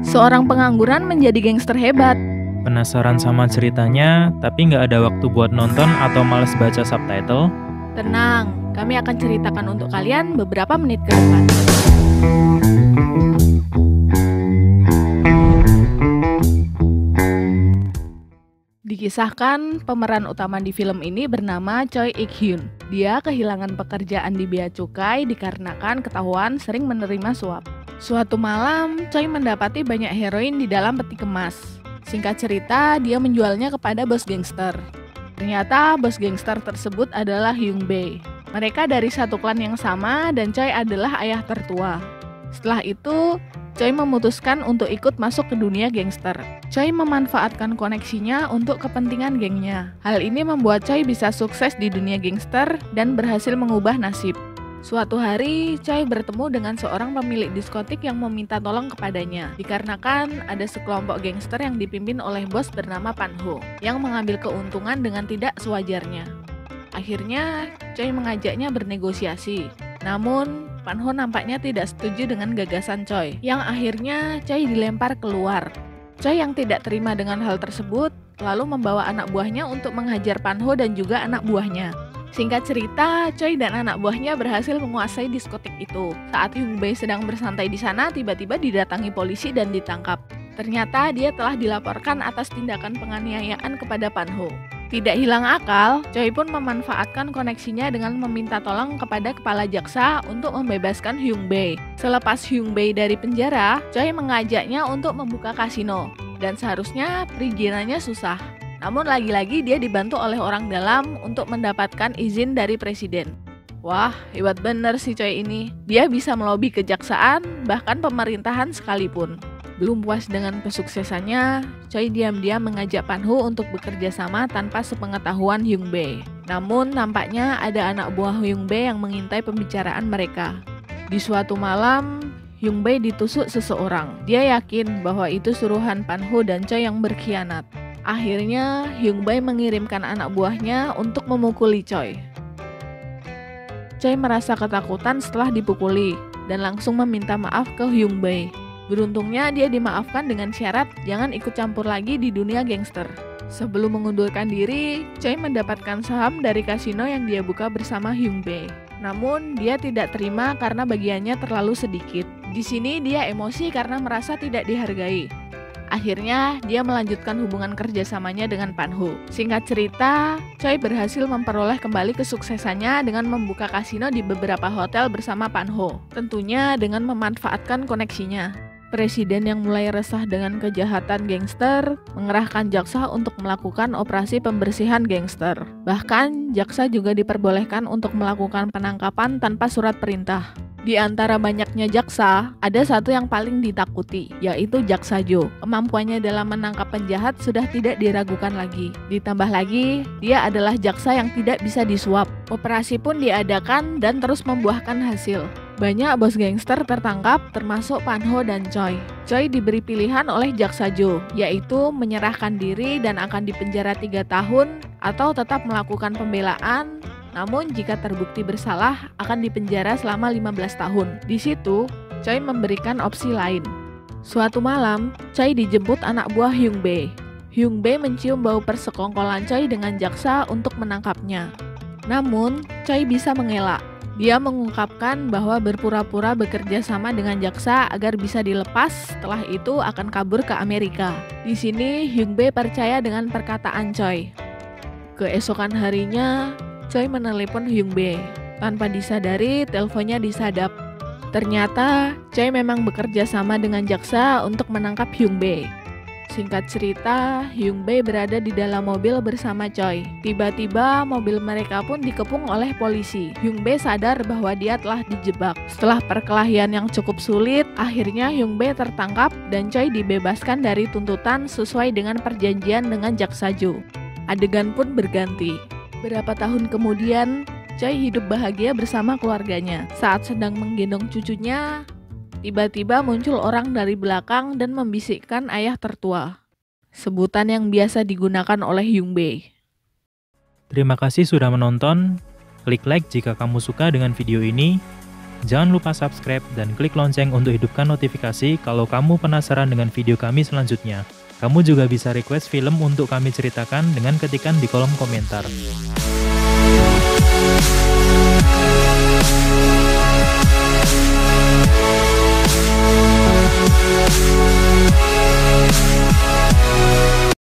Seorang pengangguran menjadi gangster hebat. Penasaran sama ceritanya, tapi nggak ada waktu buat nonton atau males baca subtitle? Tenang, kami akan ceritakan untuk kalian beberapa menit ke depan. Dikisahkan, pemeran utama di film ini bernama Choi Ik-hyun. Dia kehilangan pekerjaan di bea cukai dikarenakan ketahuan sering menerima suap. Suatu malam, Choi mendapati banyak heroin di dalam peti kemas. Singkat cerita, dia menjualnya kepada bos gangster. Ternyata bos gangster tersebut adalah Hyung Bae. Mereka dari satu klan yang sama dan Choi adalah ayah tertua. Setelah itu, Choi memutuskan untuk ikut masuk ke dunia gangster. Choi memanfaatkan koneksinya untuk kepentingan gengnya. Hal ini membuat Choi bisa sukses di dunia gangster dan berhasil mengubah nasib. Suatu hari, Choi bertemu dengan seorang pemilik diskotik yang meminta tolong kepadanya. Dikarenakan ada sekelompok gangster yang dipimpin oleh bos bernama Pan Ho, yang mengambil keuntungan dengan tidak sewajarnya. Akhirnya, Choi mengajaknya bernegosiasi. Namun, Pan Ho nampaknya tidak setuju dengan gagasan Choi, yang akhirnya Choi dilempar keluar. Choi yang tidak terima dengan hal tersebut, lalu membawa anak buahnya untuk menghajar Pan Ho dan juga anak buahnya. Singkat cerita, Choi dan anak buahnya berhasil menguasai diskotik itu. Saat Hyung Bae sedang bersantai di sana, tiba-tiba didatangi polisi dan ditangkap. Ternyata dia telah dilaporkan atas tindakan penganiayaan kepada Pan Ho. Tidak hilang akal, Choi pun memanfaatkan koneksinya dengan meminta tolong kepada kepala jaksa untuk membebaskan Hyung Bae. Selepas Hyung Bae dari penjara, Choi mengajaknya untuk membuka kasino. Dan seharusnya perizinannya susah. Namun lagi-lagi dia dibantu oleh orang dalam untuk mendapatkan izin dari presiden. Wah, hebat bener sih Choi ini. Dia bisa melobi kejaksaan, bahkan pemerintahan sekalipun. Belum puas dengan kesuksesannya, Choi diam-diam mengajak Pan Ho untuk bekerja sama tanpa sepengetahuan Hyung Bae. Namun nampaknya ada anak buah Hyung Bae yang mengintai pembicaraan mereka. Di suatu malam, Hyung Bae ditusuk seseorang. Dia yakin bahwa itu suruhan Pan Ho dan Choi yang berkhianat. Akhirnya, Hyung Bae mengirimkan anak buahnya untuk memukuli Choi. Choi merasa ketakutan setelah dipukuli dan langsung meminta maaf ke Hyung Bae. Beruntungnya dia dimaafkan dengan syarat jangan ikut campur lagi di dunia gangster. Sebelum mengundurkan diri, Choi mendapatkan saham dari kasino yang dia buka bersama Hyung Bae. Namun, dia tidak terima karena bagiannya terlalu sedikit. Di sini dia emosi karena merasa tidak dihargai. Akhirnya, dia melanjutkan hubungan kerjasamanya dengan Pan Ho. Singkat cerita, Choi berhasil memperoleh kembali kesuksesannya dengan membuka kasino di beberapa hotel bersama Pan Ho. Tentunya dengan memanfaatkan koneksinya. Presiden yang mulai resah dengan kejahatan gangster mengerahkan jaksa untuk melakukan operasi pembersihan gangster. Bahkan, jaksa juga diperbolehkan untuk melakukan penangkapan tanpa surat perintah. Di antara banyaknya jaksa, ada satu yang paling ditakuti, yaitu Jaksa Jo. Kemampuannya dalam menangkap penjahat sudah tidak diragukan lagi. Ditambah lagi, dia adalah jaksa yang tidak bisa disuap. Operasi pun diadakan dan terus membuahkan hasil. Banyak bos gangster tertangkap, termasuk Pan Ho dan Choi. Choi diberi pilihan oleh Jaksa Jo, yaitu menyerahkan diri dan akan dipenjara 3 tahun, atau tetap melakukan pembelaan. Namun jika terbukti bersalah akan dipenjara selama 15 tahun. Di situ, Choi memberikan opsi lain. Suatu malam, Choi dijemput anak buah Hyung Bae. Hyung Bae mencium bau persekongkolan Choi dengan jaksa untuk menangkapnya. Namun, Choi bisa mengelak. Dia mengungkapkan bahwa berpura-pura bekerja sama dengan jaksa agar bisa dilepas, setelah itu akan kabur ke Amerika. Di sini, Hyung Bae percaya dengan perkataan Choi. Keesokan harinya, Choi menelepon Hyung Bae. Tanpa disadari, teleponnya disadap. Ternyata, Choi memang bekerja sama dengan jaksa untuk menangkap Hyung Bae. Singkat cerita, Hyung Bae berada di dalam mobil bersama Choi. Tiba-tiba, mobil mereka pun dikepung oleh polisi. Hyung Bae sadar bahwa dia telah dijebak. Setelah perkelahian yang cukup sulit, akhirnya Hyung Bae tertangkap dan Choi dibebaskan dari tuntutan sesuai dengan perjanjian dengan Jaksa Jo. Adegan pun berganti. Beberapa tahun kemudian, Choi hidup bahagia bersama keluarganya. Saat sedang menggendong cucunya, tiba-tiba muncul orang dari belakang dan membisikkan ayah tertua. Sebutan yang biasa digunakan oleh Hyung Bae. Terima kasih sudah menonton. Klik like jika kamu suka dengan video ini. Jangan lupa subscribe dan klik lonceng untuk hidupkan notifikasi kalau kamu penasaran dengan video kami selanjutnya. Kamu juga bisa request film untuk kami ceritakan dengan ketikan di kolom komentar.